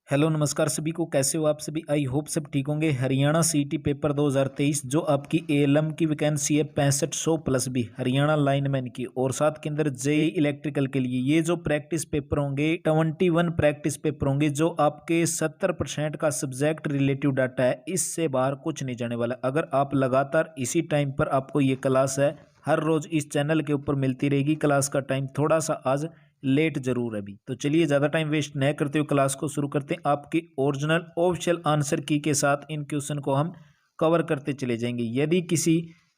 Hello नमस्कार सभी को। कैसे हो आप सभी? आई होप सब ठीक होंगे। हरियाणा सीईटी पेपर 2023 जो आपकी एएलएम की वैकेंसी है 6500 प्लस भी हरियाणा लाइनमैन की, और साथ के अंदर जेई इलेक्ट्रिकल के लिए ये जो प्रैक्टिस पेपर होंगे 21 प्रैक्टिस पेपर होंगे जो आपके 70% का सब्जेक्ट रिलेटिव डाटा है, इससे बाहर कुछ नहीं जाने वाला। अगर आप लगातार इसी टाइम पर आपको ये क्लास है हर रोज इस चैनल के ऊपर मिलती रहेगी। क्लास का टाइम थोड़ा सा आज लेट जरूर है अभी, तो चलिए ज़्यादा टाइम वेस्ट न करते हुए क्लास को शुरू करते हैं। आपकी ओरिजिनल ऑफिशियल आंसर की के साथ इन क्वेश्चन को हम कवर करते चले जाएंगे। यदि किसी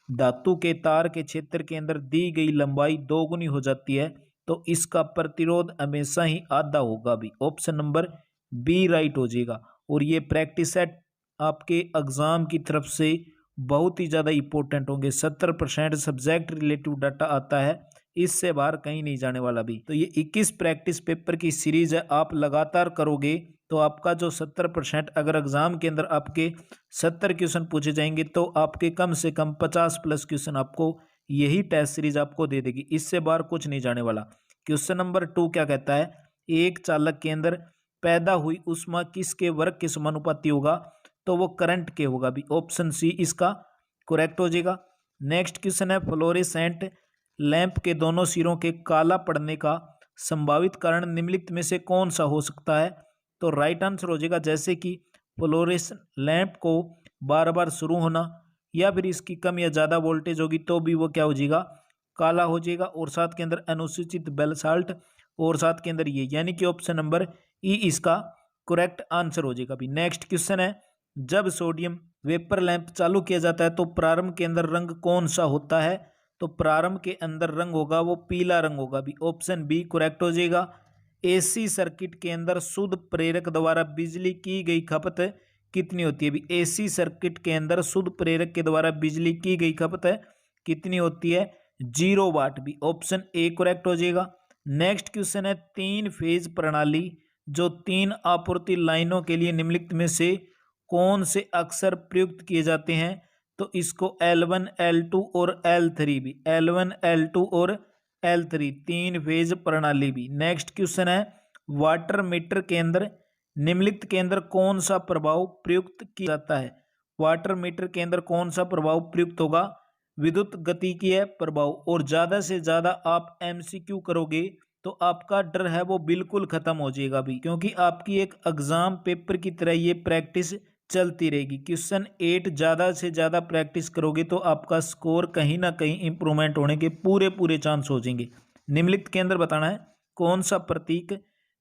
धातु के तार के क्षेत्र के अंदर दी गई लंबाई दोगुनी हो जाती है तो इसका प्रतिरोध हमेशा ही आधा होगा भी। ऑप्शन नंबर बी राइट हो जाएगा। और ये प्रैक्टिस सेट आपके एग्जाम की तरफ से बहुत ही ज़्यादा इंपॉर्टेंट होंगे। 70% सब्जेक्ट रिलेटिव डाटा आता है, इससे बाहर कहीं नहीं जाने वाला भी। तो ये 21 प्रैक्टिस पेपर की सीरीज है, आप लगातार करोगे तो आपका जो 70% अगर एग्जाम के अंदर आपके 70 क्वेश्चन पूछे जाएंगे तो आपके कम से कम 50 प्लस क्वेश्चन आपको यही टेस्ट सीरीज आपको दे देगी। इससे बाहर कुछ नहीं जाने वाला। क्वेश्चन नंबर 2 क्या कहता है? एक चालक के अंदर पैदा हुई ऊष्मा किसके वर्ग के समानुपाती होगा? तो वो करंट के होगा भी। ऑप्शन सी इसका करेक्ट हो जाएगा। नेक्स्ट क्वेश्चन है, फ्लोरेसेंट लैंप के दोनों सिरों के काला पड़ने का संभावित कारण निम्नलिखित में से कौन सा हो सकता है? तो राइट आंसर हो जाएगा जैसे कि फ्लोरेसेंट लैंप को बार बार शुरू होना, या फिर इसकी कम या ज़्यादा वोल्टेज होगी तो भी वो क्या हो जाएगा? काला हो जाएगा। और साथ के अंदर अनुसूचित बेलसाल्ट, और साथ के अंदर ये, यानी कि ऑप्शन नंबर ई इसका करेक्ट आंसर हो जाएगा भी। नेक्स्ट क्वेश्चन है, जब सोडियम वेपर लैंप चालू किया जाता है तो प्रारंभ के अंदर रंग कौन सा होता है? तो प्रारंभ के अंदर रंग होगा वो पीला रंग होगा भी। ऑप्शन बी करेक्ट हो जाएगा। एसी सर्किट के अंदर शुद्ध प्रेरक द्वारा बिजली की गई खपत कितनी होती है भी? एसी सर्किट के अंदर शुद्ध प्रेरक के द्वारा बिजली की गई खपत कितनी होती है? 0 वाट भी। ऑप्शन ए करेक्ट हो जाएगा। नेक्स्ट क्वेश्चन है, 3 फेज प्रणाली जो 3 आपूर्ति लाइनों के लिए निम्नलिखित में से कौन से अक्सर प्रयुक्त किए जाते हैं? तो इसको L1 L2 और L3 भी। L1 L2 और L3 3 फेज प्रणाली भी। नेक्स्ट क्वेश्चन है, वाटर मीटर के अंदर निम्नलिखित के अंदर कौन सा प्रभाव प्रयुक्त किया जाता है? वाटर मीटर के अंदर कौन सा प्रभाव प्रयुक्त होगा? विद्युत गतिकीय प्रभाव। और ज्यादा से ज्यादा आप MCQ करोगे तो आपका डर है वो बिल्कुल खत्म हो जाएगा भी, क्योंकि आपकी एक एग्जाम पेपर की तरह ये प्रैक्टिस चलती रहेगी। क्वेश्चन 8 ज़्यादा से ज़्यादा प्रैक्टिस करोगे तो आपका स्कोर कहीं ना कहीं इंप्रूवमेंट होने के पूरे चांस हो जाएंगे। निम्नलिखित के अंदर बताना है कौन सा प्रतीक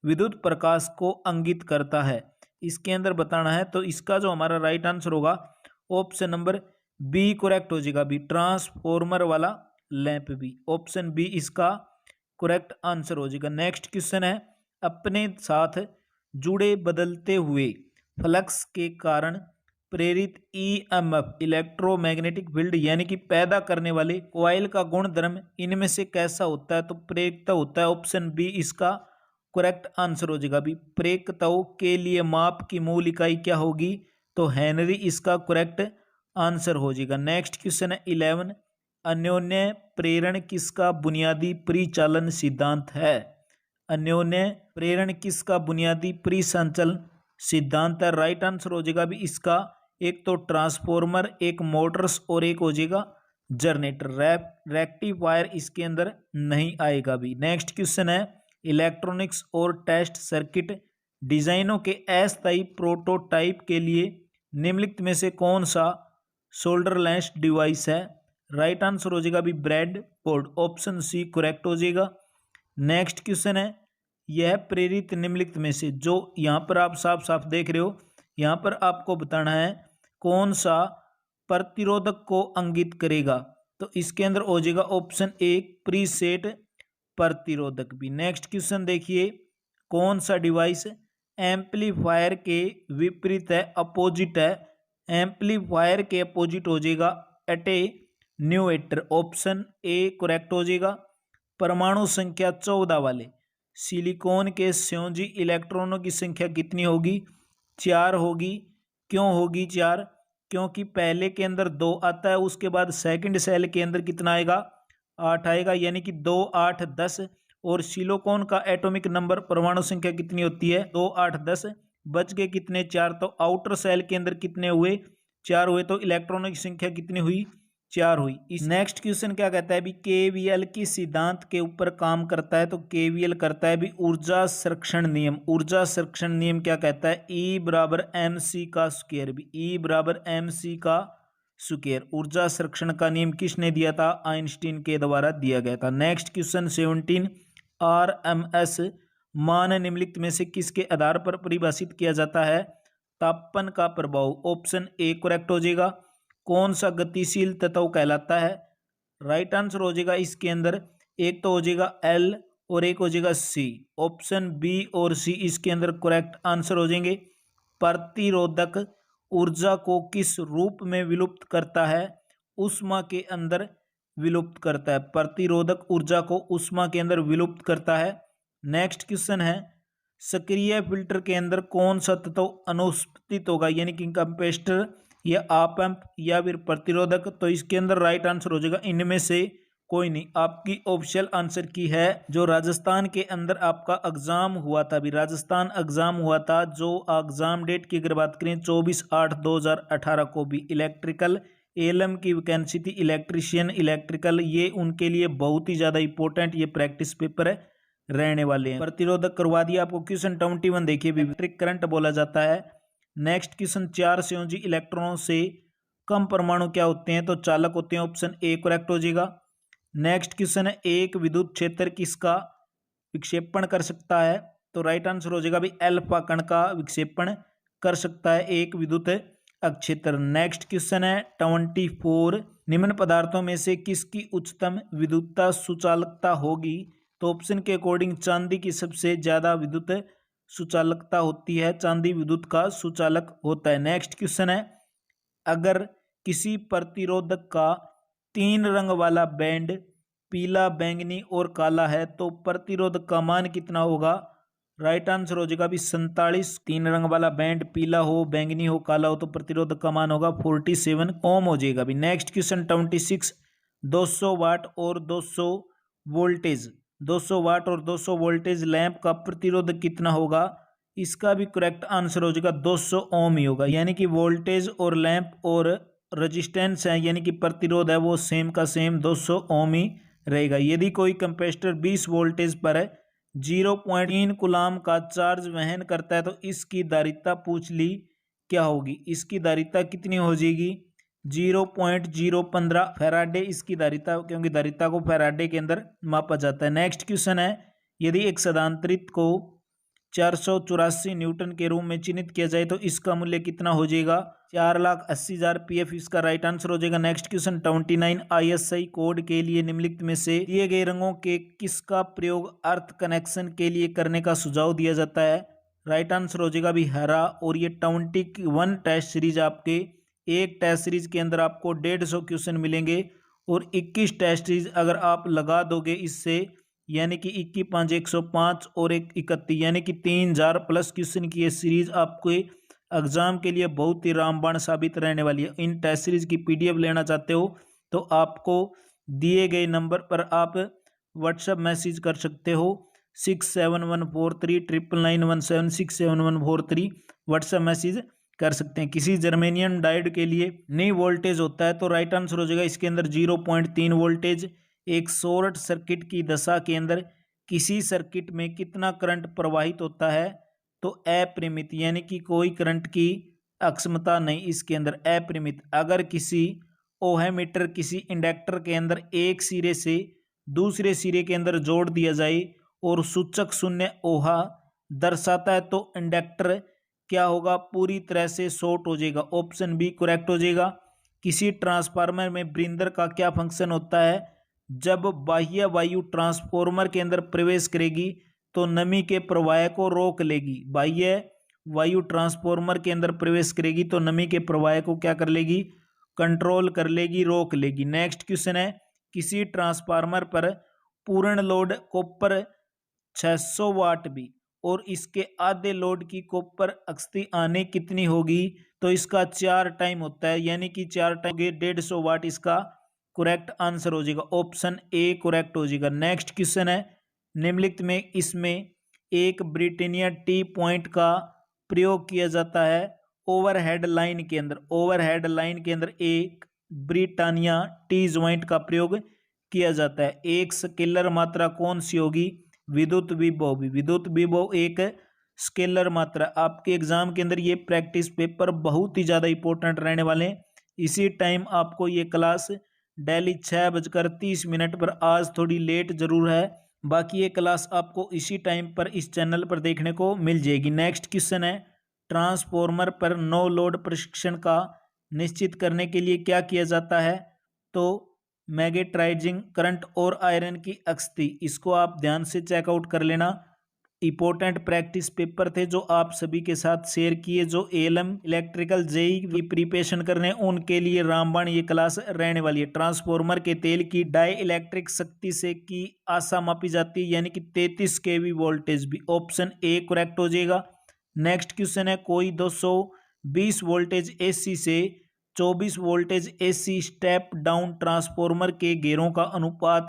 विद्युत प्रकाश को इंगित करता है? इसके अंदर बताना है, तो इसका जो हमारा राइट आंसर होगा ऑप्शन नंबर बी करेक्ट हो जाएगा भी। ट्रांसफॉर्मर वाला लैंप भी। ऑप्शन बी इसका करेक्ट आंसर हो जाएगा। नेक्स्ट क्वेश्चन है, अपने साथ जुड़े बदलते हुए फ्लक्स के कारण प्रेरित EMF इलेक्ट्रोमैग्नेटिक फील्ड यानी कि पैदा करने वाले कॉइल का गुणधर्म इनमें से कैसा होता है? तो प्रेरकता होता है। ऑप्शन बी इसका करेक्ट आंसर हो जाएगा भी। प्रेरकताओं के लिए माप की मूल इकाई क्या होगी? तो हेनरी इसका करेक्ट आंसर हो जाएगा। नेक्स्ट क्वेश्चन है 11, अन्योन्य प्रेरण किसका बुनियादी परिचालन सिद्धांत है? अन्योन्य प्रेरण किसका बुनियादी परिसंचालन सिद्धांत है? राइट आंसर हो जाएगा भी इसका एक तो ट्रांसफॉर्मर, एक मोटर्स और एक हो जाएगा जनरेटर। रेक्टिफायर इसके अंदर नहीं आएगा भी। नेक्स्ट क्वेश्चन है, इलेक्ट्रॉनिक्स और टेस्ट सर्किट डिजाइनों के अस्थायी प्रोटोटाइप के लिए निम्नलिखित में से कौन सा सोल्डरलेस डिवाइस है? राइट आंसर हो जाएगा भी breadboard. Option C correct हो जाएगा। नेक्स्ट क्वेश्चन है, यह प्रेरित निम्नलिखित में से, जो यहाँ पर आप साफ साफ देख रहे हो, यहाँ पर आपको बताना है कौन सा प्रतिरोधक को इंगित करेगा? तो इसके अंदर हो जाएगा ऑप्शन ए प्रीसेट प्रतिरोधक भी। नेक्स्ट क्वेश्चन देखिए, कौन सा डिवाइस एम्पलीफायर के विपरीत है, अपोजिट है? एम्पलीफायर के अपोजिट हो जाएगा एटेन्यूएटर। ऑप्शन ए करेक्ट हो जाएगा। परमाणु संख्या 14 वाले सिलिकॉन के संयोजी इलेक्ट्रॉनों की संख्या कितनी होगी? 4 होगी। क्यों होगी 4? क्योंकि पहले के अंदर 2 आता है, उसके बाद सेकंड सेल के अंदर कितना आएगा? 8 आएगा, यानी कि 2 8 10। और सिलिकॉन का एटॉमिक नंबर परमाणु संख्या कितनी होती है? 2 8 10। बच गए कितने, 4। तो आउटर सेल के अंदर कितने हुए, 4 हुए। तो इलेक्ट्रॉनों की संख्या कितनी हुई, 4 हुई। इस नेक्स्ट क्वेश्चन क्या कहता है, भी केवीएल की सिद्धांत के ऊपर काम करता है। तो केवीएल करता है भी ऊर्जा संरक्षण नियम। ऊर्जा संरक्षण नियम क्या कहता है, E बराबर MC का स्क्वायर। भी E बराबर MC का स्क्वायर। ऊर्जा संरक्षण का नियम किसने दिया था, आइंस्टीन के द्वारा दिया गया था। नेक्स्ट क्वेश्चन 17, RMS मान निम्नलिखित में से किसके आधार पर परिभाषित किया जाता है, तापमान का प्रभाव। ऑप्शन ए करेक्ट हो जाएगा। कौन सा गतिशील तत्व कहलाता है, राइट आंसर हो जाएगा इसके अंदर, एक तो हो जाएगा L और एक हो जाएगा C। ऑप्शन बी और सी इसके अंदर करेक्ट आंसर हो जाएंगे। प्रतिरोधक ऊर्जा को किस रूप में विलुप्त करता है, ऊष्मा के अंदर विलुप्त करता है। प्रतिरोधक ऊर्जा को ऊष्मा के अंदर विलुप्त करता है। नेक्स्ट क्वेश्चन है, सक्रिय फिल्टर के अंदर कौन सा तत्व अनुपस्थित होगा, यानी कि कंपेस्टर या आप एम्प या फिर प्रतिरोधक। तो इसके अंदर राइट आंसर हो जाएगा इनमें से कोई नहीं। आपकी ऑप्शनल आंसर की है जो राजस्थान के अंदर आपका एग्जाम हुआ था, भी राजस्थान एग्जाम हुआ था, जो एग्जाम डेट की अगर बात करें 24/8/2018 को भी इलेक्ट्रिकल एलएम की वैकेंसी थी, इलेक्ट्रिशियन इलेक्ट्रिकल। ये उनके लिए बहुत ही ज्यादा इंपॉर्टेंट ये प्रैक्टिस पेपर है रहने वाले हैं। प्रतिरोधक करवा दिया आपको। क्वेश्चन 21 देखिए, इलेक्ट्रिक करंट बोला जाता है। नेक्स्ट क्वेश्चन 4 से जी इलेक्ट्रॉनों से कम परमाणु क्या होते हैं, तो चालक होते हैं। ऑप्शन ए करेक्ट हो जाएगा। नेक्स्ट क्वेश्चन है, एक विद्युत क्षेत्र किसका विक्षेपण कर सकता है, तो राइट आंसर हो जाएगा भी अल्फा कण का विक्षेपण कर सकता है एक विद्युत क्षेत्र। नेक्स्ट क्वेश्चन है 24, निम्न पदार्थों में से किसकी उच्चतम विद्युतता सुचालकता होगी, तो ऑप्शन के अकॉर्डिंग चांदी की सबसे ज्यादा विद्युत सुचालकता होती है, चांदी विद्युत का सुचालक होता है। नेक्स्ट क्वेश्चन है, अगर किसी प्रतिरोधक का 3 रंग वाला बैंड पीला, बैंगनी और काला है तो प्रतिरोधक का मान कितना होगा, राइट आंसर हो जाएगा भी 47। 3 रंग वाला बैंड पीला हो, बैंगनी हो, काला हो तो प्रतिरोधक का मान होगा 47 ओम हो जाएगा भी। नेक्स्ट क्वेश्चन 26, 200 वाट और 200 वोल्टेज 200 वाट और 200 वोल्टेज लैंप का प्रतिरोध कितना होगा, इसका भी करेक्ट आंसर हो जाएगा 200 ओम ही होगा। यानी कि वोल्टेज और लैंप और रेजिस्टेंस है, यानी कि प्रतिरोध है, वो सेम का सेम 200 ओम ही रहेगा। यदि कोई कंपेस्टर 20 वोल्टेज पर 0.3 कूलाम का चार्ज वहन करता है तो इसकी धारिता पूछ ली क्या होगी, इसकी धारिता कितनी हो जाएगी, 0.015 फैराडे इसकी धारिता, क्योंकि धारिता को फैराडे के अंदर मापा जाता है। नेक्स्ट क्वेश्चन है, यदि एक सदांतरित को 484 न्यूटन के रूप में चिन्हित किया जाए तो इसका मूल्य कितना हो जाएगा, 4,80,000 पीएफ इसका राइट आंसर हो जाएगा। नेक्स्ट क्वेश्चन 29, ISI कोड के लिए निम्नलिखित में से दिए गए रंगों के किसका प्रयोग अर्थ कनेक्शन के लिए करने का सुझाव दिया जाता है, राइट आंसर हो जाएगा भी हरा। और ये 21 टेस्ट सीरीज आपके एक टेस्ट सीरीज के अंदर आपको 150 क्वेश्चन मिलेंगे और 21 टेस्ट सीरीज अगर आप लगा दोगे इससे, यानी कि 21 5 105 और 31 यानी कि 3000 प्लस क्वेश्चन की ये सीरीज आपको एग्जाम के लिए बहुत ही रामबाण साबित रहने वाली है। इन टेस्ट सीरीज की PDF लेना चाहते हो तो आपको दिए गए नंबर पर आप व्हाट्सएप मैसेज कर सकते हो 6714399117 6714 व्हाट्सएप मैसेज कर सकते हैं। किसी जर्मेनियम डायोड के लिए नई वोल्टेज होता है तो राइट आंसर हो जाएगा इसके अंदर 0.3 वोल्टेज। एक शॉर्ट सर्किट की दशा के अंदर किसी सर्किट में कितना करंट प्रवाहित होता है, तो अपरिमित, यानी कि कोई करंट की अक्षमता नहीं इसके अंदर, अपरिमित। अगर किसी ओहमीटर किसी इंडक्टर के अंदर एक सिरे से दूसरे सिरे के अंदर जोड़ दिया जाए और सूचक शून्य ओहा दर्शाता है तो इंडक्टर क्या होगा, पूरी तरह से शॉर्ट हो जाएगा। ऑप्शन बी करेक्ट हो जाएगा। किसी ट्रांसफार्मर में ब्रिंदर का क्या फंक्शन होता है, जब बाह्य वायु ट्रांसफार्मर के अंदर प्रवेश करेगी तो नमी के प्रवाह को रोक लेगी। बाह्य वायु ट्रांसफार्मर के अंदर प्रवेश करेगी तो नमी के प्रवाह को क्या कर लेगी, कंट्रोल कर लेगी, रोक लेगी। नेक्स्ट क्वेश्चन है, किसी ट्रांसफार्मर पर पूर्ण लोड कॉपर 600 वाट भी और इसके आधे लोड की कॉपर अक्षति आने कितनी होगी, तो इसका 4 टाइम होता है, यानी कि 4 टाइम 150 वाट इसका करेक्ट आंसर हो जाएगा। ऑप्शन ए करेक्ट हो जाएगा। नेक्स्ट क्वेश्चन है, निम्नलिखित में इसमें एक ब्रिटानिया टी पॉइंट का प्रयोग किया जाता है ओवरहेड लाइन के अंदर। ओवरहेड लाइन के अंदर एक ब्रिटानिया टी ज्वाइंट का प्रयोग किया जाता है। एक स्केलर मात्रा कौन सी होगी? विद्युत विभव भी। विद्युत विभव एक स्केलर मात्रा। आपके एग्जाम के अंदर ये प्रैक्टिस पेपर बहुत ही ज्यादा इंपॉर्टेंट रहने वाले हैं। इसी टाइम आपको ये क्लास डेली 6:30 पर, आज थोड़ी लेट जरूर है, बाकी ये क्लास आपको इसी टाइम पर इस चैनल पर देखने को मिल जाएगी। नेक्स्ट क्वेश्चन है, ट्रांसफॉर्मर पर नो लोड प्रशिक्षण का निश्चित करने के लिए क्या किया जाता है? तो मैग्नेटाइजिंग करंट और आयरन की अक्षति। इसको आप ध्यान से चेकआउट कर लेना। इंपॉर्टेंट प्रैक्टिस पेपर थे जो आप सभी के साथ शेयर किए। जो एएलएम इलेक्ट्रिकल जेई की प्रिपरेशन कर रहे हैं उनके लिए रामबाण ये क्लास रहने वाली है। ट्रांसफॉर्मर के तेल की डाई इलेक्ट्रिक शक्ति से की आशा मापी जाती है, यानी कि 33 केवी वोल्टेज भी। ऑप्शन ए करेक्ट हो जाएगा। नेक्स्ट क्वेश्चन है, कोई 220 वोल्टेज एसी से 24 voltage AC step down transformer के घेरों का अनुपात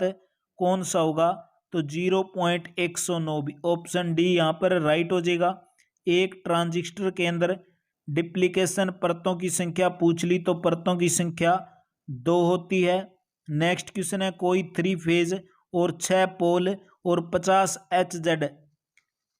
कौन सा होगा? तो 0.109 भी। ऑप्शन डी यहाँ पर राइट हो जाएगा। एक ट्रांजिस्टर के अंदर डिप्लीकेशन परतों की संख्या पूछ ली तो परतों की संख्या 2 होती है। नेक्स्ट क्वेश्चन है, कोई 3 फेज और 6 पोल और 50 HZ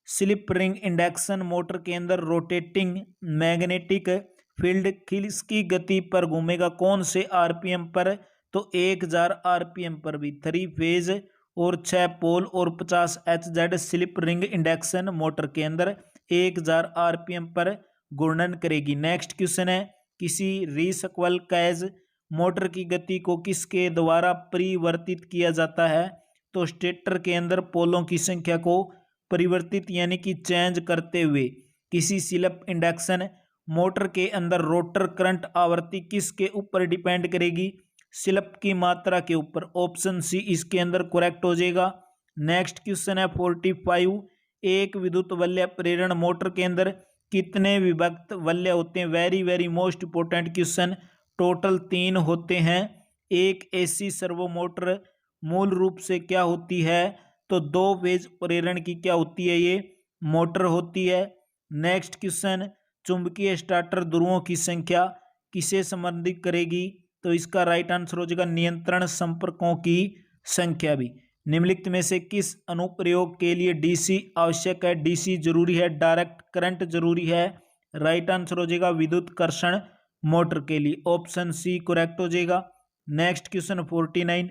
slip ring induction motor के अंदर रोटेटिंग मैग्नेटिक फील्ड किसकी गति पर घूमेगा? कौन से आरपीएम पर? तो 1000 आरपीएम पर भी। 3 फेज और 6 पोल और 50 HZ slip ring induction motor के अंदर 1000 आरपीएम पर घूर्णन करेगी। नेक्स्ट क्वेश्चन है, किसी रिसक्वल कैज मोटर की गति को किसके द्वारा परिवर्तित किया जाता है? तो स्टेटर के अंदर पोलों की संख्या को परिवर्तित यानी कि चेंज करते हुए। किसी स्लिप इंडक्शन मोटर के अंदर रोटर करंट आवृत्ति किसके ऊपर डिपेंड करेगी? स्लिप की मात्रा के ऊपर। ऑप्शन सी इसके अंदर करेक्ट हो जाएगा। नेक्स्ट क्वेश्चन है 45, एक विद्युत वलय प्रेरण मोटर के अंदर कितने विभक्त वलय होते हैं? Very very most important question. Total 3 होते हैं। एक एसी सर्वो मोटर मूल रूप से क्या होती है? तो 2 फेज प्रेरण की क्या होती है? ये मोटर होती है। नेक्स्ट क्वेश्चन, चुंबकीय स्टार्टर ध्रुवों की संख्या किसे संबंधित करेगी? तो इसका राइट आंसर हो जाएगा नियंत्रण संपर्कों की संख्या भी। निम्नलिखित में से किस अनुप्रयोग के लिए डीसी आवश्यक है? डीसी जरूरी है, डायरेक्ट करंट जरूरी है। राइट आंसर हो जाएगा विद्युत कर्षण मोटर के लिए। ऑप्शन सी करेक्ट हो जाएगा। नेक्स्ट क्वेश्चन 49,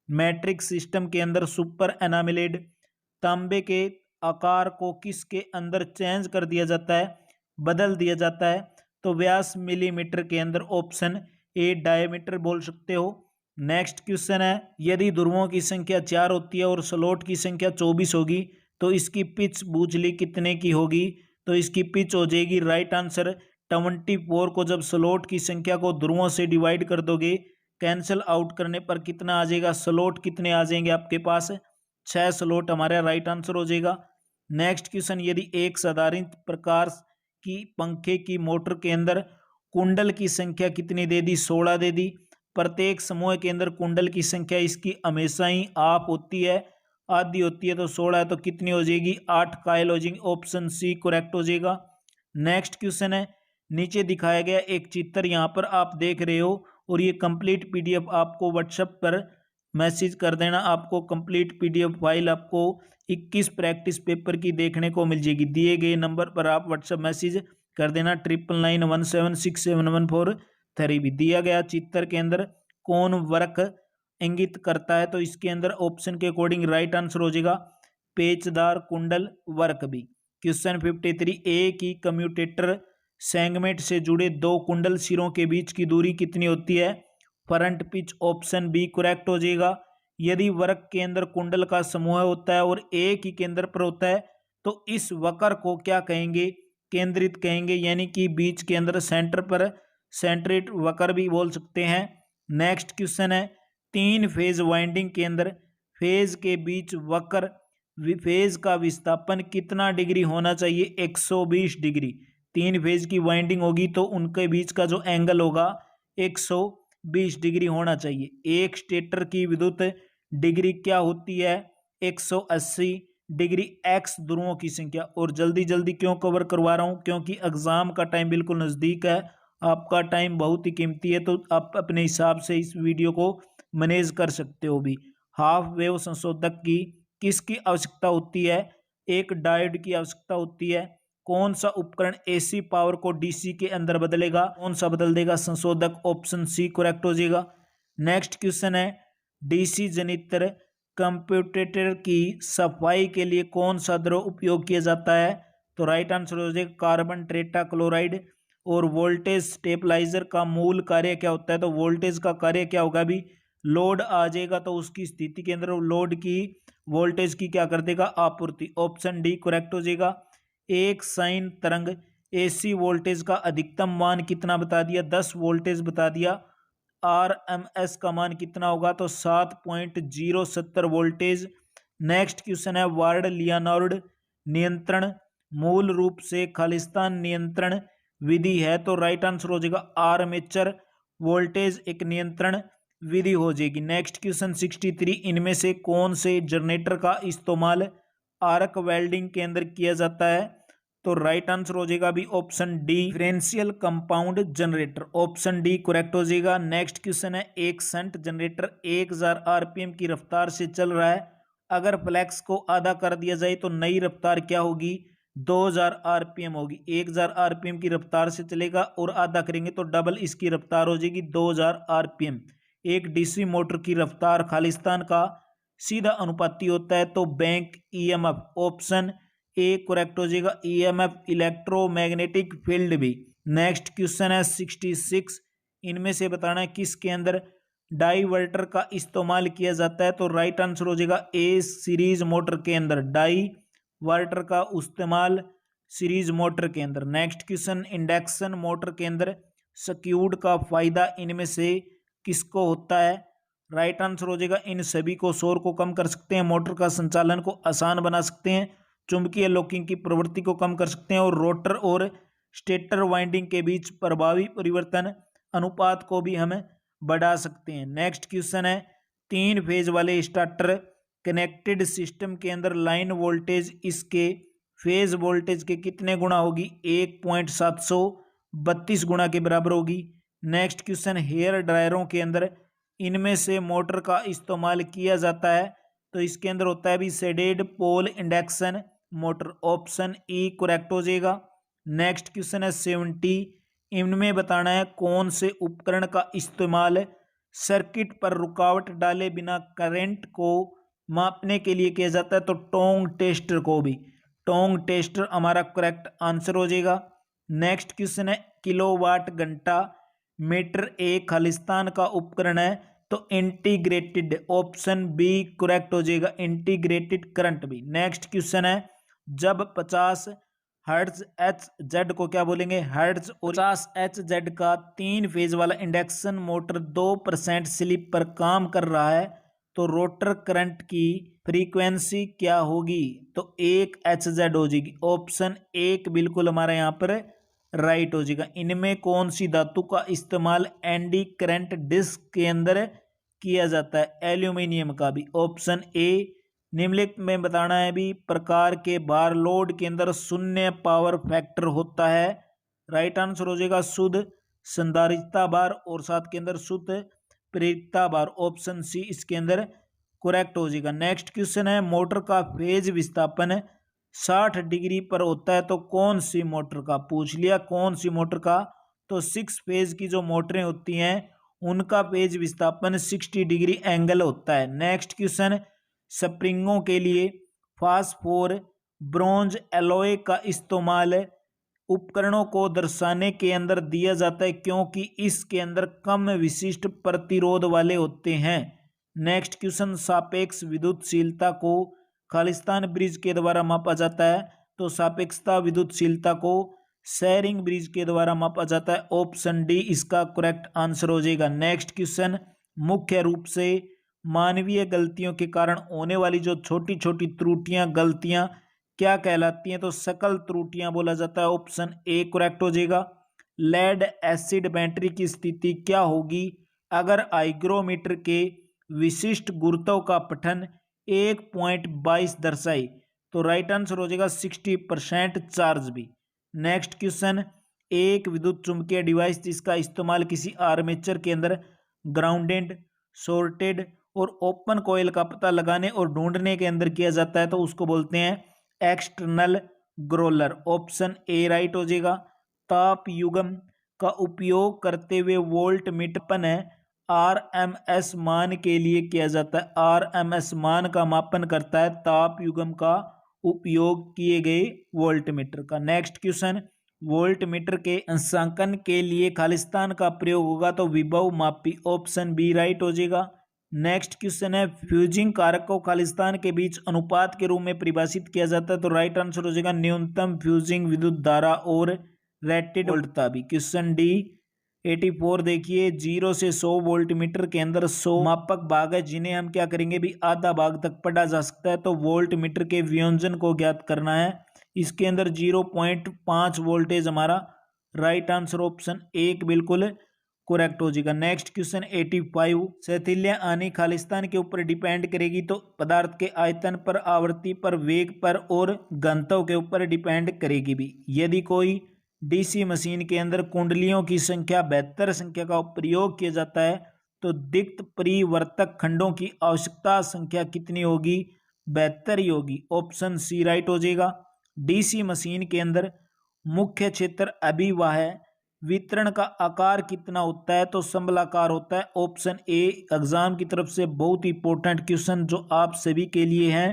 मैट्रिक सिस्टम के अंदर सुपर एनामिलेड तांबे के आकार को किसके अंदर चेंज कर दिया जाता है, बदल दिया जाता है? तो व्यास मिलीमीटर के अंदर। ऑप्शन ए डायमीटर बोल सकते हो। नेक्स्ट क्वेश्चन है, यदि ध्रुवों की संख्या 4 होती है और स्लॉट की संख्या 24 होगी तो इसकी पिच बूझली कितने की होगी? तो इसकी पिच हो जाएगी राइट आंसर 24 को जब स्लॉट की संख्या को ध्रुवों से डिवाइड कर दोगे, कैंसिल आउट करने पर कितना आ जाएगा? स्लॉट कितने आ जाएंगे आपके पास? 6 स्लॉट हमारा राइट आंसर हो जाएगा। नेक्स्ट क्वेश्चन, यदि एक साधारण प्रकार की पंखे की मोटर के अंदर कुंडल की संख्या कितनी दे दी? 16 दे दी। प्रत्येक समूह के अंदर कुंडल की संख्या इसकी हमेशा ही आप होती है, आधी होती है, तो 16 है तो कितनी हो जाएगी? 8 कायल हो जाएगी। ऑप्शन सी करेक्ट हो जाएगा। नेक्स्ट क्वेश्चन है, नीचे दिखाया गया एक चित्र यहाँ पर आप देख रहे हो और ये कंप्लीट पीडीएफ आपको व्हाट्सएप पर मैसेज कर देना। आपको कंप्लीट पीडीएफ फाइल आपको 21 प्रैक्टिस पेपर की देखने को मिल जाएगी। दिए गए नंबर पर आप व्हाट्सएप मैसेज कर देना 9991767143 भी। दिया गया चित्र के अंदर कौन वर्क इंगित करता है? तो इसके अंदर ऑप्शन के अकॉर्डिंग राइट आंसर हो जाएगा पेचदार कुंडल वर्क भी। क्वेश्चन 53, एक ही कम्यूटेटर सेगमेंट से जुड़े 2 कुंडल सिरों के बीच की दूरी कितनी होती है? Front pitch. Option B correct हो जाएगा। यदि वर्क के अंदर कुंडल का समूह होता है और एक ही केंद्र पर होता है तो इस वक्र को क्या कहेंगे? केंद्रित कहेंगे, यानी कि बीच के अंदर सेंटर पर सेंट्रेट वक्र भी बोल सकते हैं। नेक्स्ट क्वेश्चन है, 3 फेज वाइंडिंग के अंदर फेज के बीच वक्र फेज का विस्थापन कितना डिग्री होना चाहिए? 120 डिग्री। 3 फेज की वाइंडिंग होगी तो उनके बीच का जो एंगल होगा 120 डिग्री होना चाहिए। एक स्टेटर की विद्युत डिग्री क्या होती है? 180 डिग्री x ध्रुवों की संख्या। और जल्दी जल्दी क्यों कवर करवा रहा हूँ, क्योंकि एग्जाम का टाइम बिल्कुल नज़दीक है, आपका टाइम बहुत ही कीमती है, तो आप अपने हिसाब से इस वीडियो को मैनेज कर सकते हो भी। हाफ वेव संशोधक की किसकी आवश्यकता होती है, एक डायोड की आवश्यकता होती है। कौन सा उपकरण एसी पावर को डीसी के अंदर बदलेगा, कौन सा बदल देगा, संशोधक। ऑप्शन सी करेक्ट हो जाएगा। नेक्स्ट क्वेश्चन है डीसी जनित्र कंप्यूटेटर की सफाई के लिए कौन सा द्रव उपयोग किया जाता है, तो राइट आंसर हो जाएगा कार्बन टेट्रा क्लोराइड। और वोल्टेज स्टेबलाइजर का मूल कार्य क्या होता है, तो वोल्टेज का कार्य क्या होगा, अभी लोड आ जाएगा तो उसकी स्थिति के अंदर लोड की वोल्टेज की क्या कर देगा, आपूर्ति। ऑप्शन डी करेक्ट हो जाएगा। एक साइन तरंग एसी वोल्टेज का अधिकतम मान कितना बता दिया, 10 वोल्टेज बता दिया। RMS का मान कितना होगा, तो 7.070 वोल्टेज। नेक्स्ट क्वेश्चन है वार्ड लियानॉर्ड नियंत्रण मूल रूप से खालिस्तान नियंत्रण विधि है, तो राइट आंसर हो जाएगा आर्मेचर वोल्टेज एक नियंत्रण विधि हो जाएगी। नेक्स्ट क्वेश्चन 63 इनमें से कौन से जनरेटर का इस्तेमाल आर्क वेल्डिंग के अंदर किया जाता है, तो राइट आंसर हो जाएगा अभी option D differential compound generator. Option D correct हो जाएगा। नेक्स्ट क्वेश्चन है एक शंट जनरेटर 1000 आरपीएम की रफ्तार से चल रहा है, अगर फ्लैक्स को आधा कर दिया जाए तो नई रफ्तार क्या होगी, 2000 आरपीएम होगी। 1000 आरपीएम की रफ्तार से चलेगा और आधा करेंगे तो डबल इसकी रफ्तार हो जाएगी 2000 आरपीएम। एक डीसी मोटर की रफ्तार खालिस्तान का सीधा अनुपाती होता है, तो bank EMF. Option A correct हो जाएगा ईएमएफ इलेक्ट्रोमैग्नेटिक फील्ड भी। नेक्स्ट क्वेश्चन है 66 इनमें से बताना है किसके अंदर डाइवर्टर का इस्तेमाल किया जाता है, तो राइट आंसर हो जाएगा ए सीरीज मोटर के अंदर डाइवर्टर का इस्तेमाल सीरीज मोटर के अंदर। नेक्स्ट क्वेश्चन इंडक्शन मोटर के अंदर सर्किट का फायदा इनमें से किसको होता है, राइट आंसर हो जाएगा इन सभी को। शोर को कम कर सकते हैं, मोटर का संचालन को आसान बना सकते हैं, चुंबकीय लॉकिंग की प्रवृत्ति को कम कर सकते हैं, और रोटर और स्टेटर वाइंडिंग के बीच प्रभावी परिवर्तन अनुपात को भी हम बढ़ा सकते हैं। नेक्स्ट क्वेश्चन है 3 फेज वाले स्टार्टर कनेक्टेड सिस्टम के अंदर लाइन वोल्टेज इसके फेज वोल्टेज के कितने गुना होगी, 1.732 गुना के बराबर होगी। नेक्स्ट क्वेश्चन हेयर ड्रायरों के अंदर इनमें से मोटर का इस्तेमाल किया जाता है, तो इसके अंदर होता है भी shaded pole induction motor. Option E correct हो जाएगा। नेक्स्ट क्वेश्चन है 70 इनमें बताना है कौन से उपकरण का इस्तेमाल सर्किट पर रुकावट डाले बिना करंट को मापने के लिए किया जाता है, तो टोंग टेस्टर को भी। टोंग टेस्टर हमारा करेक्ट आंसर हो जाएगा। नेक्स्ट क्वेश्चन है किलोवाट घंटा मीटर एक खालिस्तान का उपकरण है, तो इंटीग्रेटेड। ऑप्शन बी करेक्ट हो जाएगा इंटीग्रेटेड करंट भी। नेक्स्ट क्वेश्चन है जब 50 हर्ट्ज एच जेड को क्या बोलेंगे, हर्ट्ज। और 50 एच जेड का 3 फेज वाला इंडक्शन मोटर 2% स्लिप पर काम कर रहा है, तो रोटर करंट की फ्रीक्वेंसी क्या होगी, तो 1 एच जेड हो जाएगी। ऑप्शन एक बिल्कुल हमारा यहाँ पर राइट हो जाएगा। इनमें कौन सी धातु का इस्तेमाल एंडी करंट डिस्क के अंदर किया जाता है, एल्यूमिनियम का भी। ऑप्शन ए निम्नलिखित में बताना है भी प्रकार के बार लोड के अंदर शून्य पावर फैक्टर होता है, राइट आंसर हो जाएगा शुद्ध संधारिता बार और साथ के अंदर शुद्ध प्रेरितता बार। ऑप्शन सी इसके अंदर करेक्ट हो जाएगा। नेक्स्ट क्वेश्चन है मोटर का फेज विस्थापन 60 डिग्री पर होता है, तो कौन सी मोटर का, पूछ लिया कौन सी मोटर का, तो 6 फेज की जो मोटरें होती हैं उनका फेज विस्थापन 60 डिग्री एंगल होता है। नेक्स्ट क्वेश्चन स्प्रिंगों के लिए फास्फोर ब्रोंज एलॉय का इस्तेमाल उपकरणों को दर्शाने के अंदर दिया जाता है, क्योंकि इसके अंदर कम विशिष्ट प्रतिरोध वाले होते हैं। नेक्स्ट क्वेश्चन सापेक्ष विद्युतशीलता को खालिस्तान ब्रिज के द्वारा मापा जाता है, तो सापेक्षता विद्युतशीलता को शेयरिंग ब्रिज के द्वारा मापा जाता है। ऑप्शन डी इसका करेक्ट आंसर हो जाएगा। नेक्स्ट क्वेश्चन मुख्य रूप से मानवीय गलतियों के कारण होने वाली जो छोटी छोटी त्रुटियां गलतियां क्या कहलाती हैं, तो सकल त्रुटियां बोला जाता है। ऑप्शन ए करेक्ट हो जाएगा। लेड एसिड बैटरी की स्थिति क्या होगी अगर हाइग्रोमीटर के विशिष्ट गुरुत्व का पठन 1.22 दर्शाए, तो राइट आंसर हो जाएगा 60% चार्ज भी। नेक्स्ट क्वेश्चन, एक विद्युत चुंबकीय डिवाइस जिसका इस्तेमाल किसी आर्मेचर के अंदर ग्राउंडेड, शॉर्टेड और ओपन कॉइल का पता लगाने और ढूंढने के अंदर किया जाता है तो उसको बोलते हैं external Growler. Option A right हो जाएगा। ताप युग्म का उपयोग करते हुए वोल्ट मीटर है आरएमएस मान के लिए किया जाता है। आरएमएस मान का मापन करता है ताप युग्म का उपयोग किए गए वोल्ट मीटर का। नेक्स्ट क्वेश्चन, वोल्ट मीटर के अंशांकन के लिए खालिस्तान का प्रयोग होगा तो विभव मापी। ऑप्शन बी राइट हो जाएगा। नेक्स्ट क्वेश्चन है, फ्यूजिंग कारक को खालिस्तान के बीच अनुपात के रूप में परिभाषित किया जाता है तो राइट आंसर हो जाएगा न्यूनतम फ्यूजिंग विद्युत धारा और रेटेड वोल्टता भी। क्वेश्चन डी 84 देखिए, 0 से 100 वोल्ट मीटर के अंदर 100 मापक भाग है जिन्हें हम क्या करेंगे भी आधा भाग तक पढ़ा जा सकता है तो वोल्ट मीटर के व्यंजन को ज्ञात करना है। इसके अंदर 0.5 वोल्टेज हमारा राइट आंसर ऑप्शन एक बिल्कुल करेक्ट हो जाएगा। नेक्स्ट क्वेश्चन 85, शैथिल्य आनी खालिस्तान के ऊपर डिपेंड करेगी तो पदार्थ के आयतन पर, आवृत्ति पर, वेग पर और घनत्व के ऊपर डिपेंड करेगी भी। यदि कोई डीसी मशीन के अंदर कुंडलियों की संख्या 72 संख्या का प्रयोग किया जाता है तो दिक्ट परिवर्तक खंडों की आवश्यकता संख्या कितनी होगी? 72 ही होगी। ऑप्शन सी राइट हो जाएगा। डीसी मशीन के अंदर मुख्य क्षेत्र अभिवाह वितरण का आकार कितना होता है तो समबलाकार होता है। ऑप्शन ए एग्जाम की तरफ से बहुत इंपॉर्टेंट क्वेश्चन जो आप सभी के लिए है।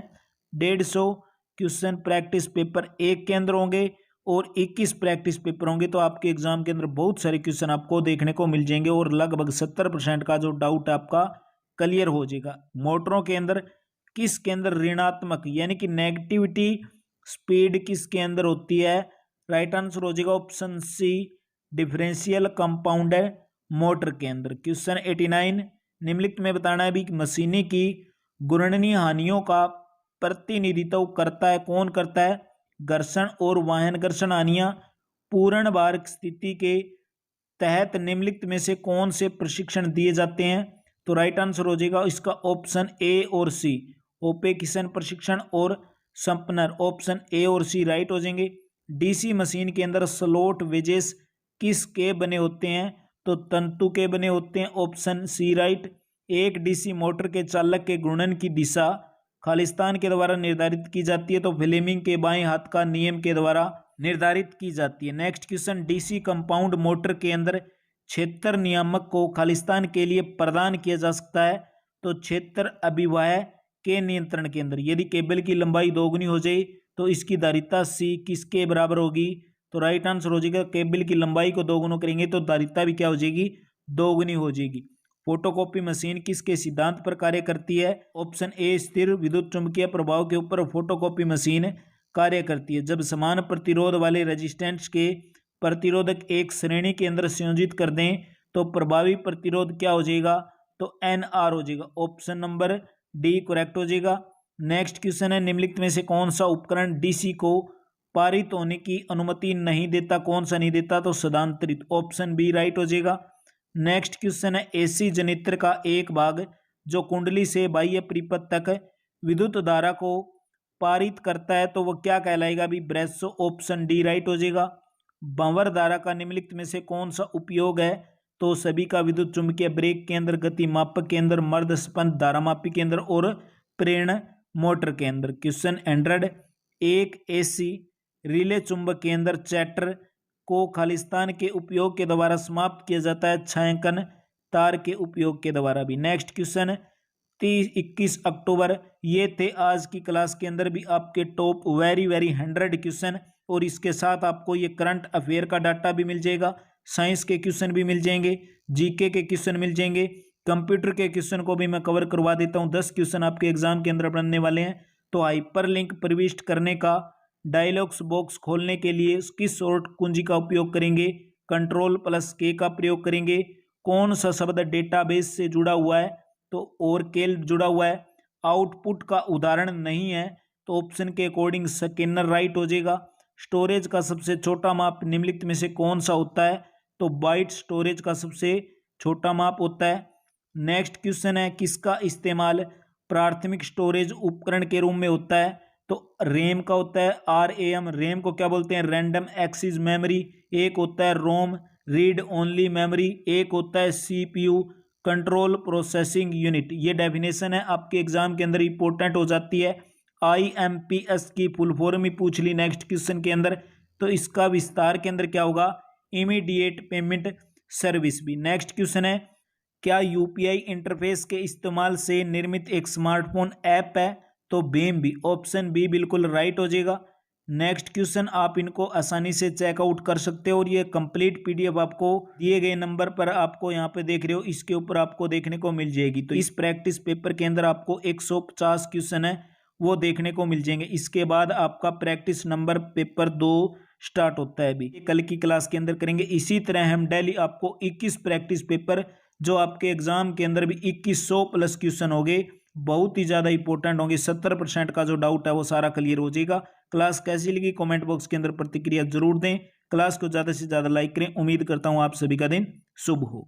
150 क्वेश्चन प्रैक्टिस पेपर 1 के अंदर होंगे और 21 प्रैक्टिस पेपर होंगे तो आपके एग्जाम के अंदर बहुत सारे क्वेश्चन आपको देखने को मिल जाएंगे और लगभग 70% का जो डाउट है आपका क्लियर हो जाएगा। मोटरों के अंदर किसके अंदर ऋणात्मक यानी कि नेगेटिविटी स्पीड किसके अंदर होती है? राइट आंसर हो जाएगा option C differential compounder motor के अंदर। क्वेश्चन 89, निम्नलिखित में बताना है भी मशीनी की घूर्णनीय हानियों का प्रतिनिधित्व करता है कौन करता है? घर्षण और वाहन घर्षण हानियां पूर्ण भार स्थिति के तहत निम्नलिखित में से कौन से प्रशिक्षण दिए जाते हैं? तो राइट आंसर हो जाएगा इसका ऑप्शन ए और सी, ओपेकिसन प्रशिक्षण और संपनर। ऑप्शन ए और सी राइट हो जाएंगे। डीसी मशीन के अंदर स्लॉट वेजेस किस के बने होते हैं? तो तंतु के बने होते हैं। Option C right. एक डीसी मोटर के चालक के घूर्णन की दिशा खालिस्तान के द्वारा निर्धारित की जाती है तो फ्लेमिंग के बाएं हाथ का नियम के द्वारा निर्धारित की जाती है। Next question, DC compound motor के अंदर क्षेत्र नियामक को खालिस्तान के लिए प्रदान किया जा सकता है तो क्षेत्र अभिवाह के नियंत्रण के अंदर। यदि केबल की लंबाई दोगुनी हो जाए तो इसकी धारिता सी किसके बराबर होगी? तो राइट आंसर हो जाएगा केबल की लंबाई को दोगुना करेंगे तो धारिता भी क्या हो जाएगी? दोगुनी हो जाएगी। फोटोकॉपी मशीन किसके सिद्धांत पर कार्य करती है? ऑप्शन ए स्थिर विद्युत चुंबकीय प्रभाव के ऊपर फोटोकॉपी मशीन कार्य करती है। जब समान प्रतिरोध वाले रेजिस्टेंस के प्रतिरोधक एक श्रेणी के अंदर संयोजित कर दें तो प्रभावी प्रतिरोध क्या हो जाएगा? तो NR हो जाएगा। ऑप्शन नंबर डी करेक्ट हो जाएगा। नेक्स्ट क्वेश्चन है, निम्नलिखित में से कौन सा उपकरण डीसी को पारित होने की अनुमति नहीं देता? कौन सा नहीं देता? तो सदांतरित। ऑप्शन बी राइट हो जाएगा। नेक्स्ट क्वेश्चन है, एसी जनित्र का एक भाग जो कुंडली से बाह्य परिपथ तक विद्युत धारा को पारित करता है तो वह क्या कहलाएगा भी? ब्रेस। ऑप्शन डी राइट हो जाएगा। भंवर धारा का निम्नलिखित में से कौन सा उपयोग है? तो सभी का विद्युत चुंबकीय ब्रेक के अंदर, गति मापक के अंदर, मर्द स्पंद धारामापी के अंदर और प्रेरण मोटर के अंदर। क्वेश्चन 100, एक एसी रिले चुंबक के अंदर चैटर को खालिस्तान के उपयोग के द्वारा समाप्त किया जाता है छायांकन तार के उपयोग के द्वारा भी। नेक्स्ट क्वेश्चन 21 अक्टूबर ये थे आज की क्लास के अंदर भी आपके टॉप वेरी 100 क्वेश्चन और इसके साथ आपको ये करंट अफेयर का डाटा भी मिल जाएगा, साइंस के क्वेश्चन भी मिल जाएंगे, जीके के क्वेश्चन मिल जाएंगे, कंप्यूटर के क्वेश्चन को भी मैं कवर करवा देता हूँ। 10 क्वेश्चन आपके एग्जाम के अंदर बनने वाले हैं। तो हाइपर लिंक प्रविष्ट करने का, डायलॉग्स बॉक्स खोलने के लिए किस शॉर्ट कुंजी का उपयोग करेंगे? Ctrl+K का प्रयोग करेंगे। कौन सा शब्द डेटाबेस से जुड़ा हुआ है? तो ओरेकल जुड़ा हुआ है। आउटपुट का उदाहरण नहीं है तो ऑप्शन के अकॉर्डिंग स्कैनर राइट हो जाएगा। स्टोरेज का सबसे छोटा माप निम्नलिखित में से कौन सा होता है? तो बाइट स्टोरेज का सबसे छोटा माप होता है। नेक्स्ट क्वेश्चन है, किसका इस्तेमाल प्राथमिक स्टोरेज उपकरण के रूप में होता है? तो रैम का होता है RAM, रैम को क्या बोलते हैं, रैंडम एक्सेस मेमोरी। एक होता है रोम, रीड ओनली मेमोरी। एक होता है CPU, कंट्रोल प्रोसेसिंग यूनिट। ये डेफिनेशन है आपके एग्जाम के अंदर इंपॉर्टेंट हो जाती है। IMPS की फुल फॉर्म ही पूछ ली नेक्स्ट क्वेश्चन के अंदर, तो इसका विस्तार के अंदर क्या होगा, इमीडिएट पेमेंट सर्विस भी। नेक्स्ट क्वेश्चन है, क्या UPI इंटरफेस के इस्तेमाल से निर्मित एक स्मार्टफोन ऐप है, तो बेम भी, ऑप्शन बी बिल्कुल राइट हो जाएगा। नेक्स्ट क्वेश्चन आप इनको आसानी से चेकआउट कर सकते हो और ये कंप्लीट PDF आपको दिए गए नंबर पर आपको यहाँ पे देख रहे हो, इसके ऊपर आपको देखने को मिल जाएगी। तो इस प्रैक्टिस पेपर के अंदर आपको 150 क्वेश्चन है वो देखने को मिल जाएंगे। इसके बाद आपका प्रैक्टिस नंबर पेपर 2 स्टार्ट होता है। अभी कल की क्लास के अंदर करेंगे। इसी तरह हम डेली आपको 21 प्रैक्टिस पेपर, जो आपके एग्जाम के अंदर भी 2100 प्लस क्वेश्चन हो गए, बहुत ही ज़्यादा इंपॉर्टेंट होंगे। 70% का जो डाउट है वो सारा क्लियर हो जाएगा। क्लास कैसी लगी कमेंट बॉक्स के अंदर प्रतिक्रिया जरूर दें। क्लास को ज़्यादा से ज़्यादा लाइक करें। उम्मीद करता हूँ आप सभी का दिन शुभ हो।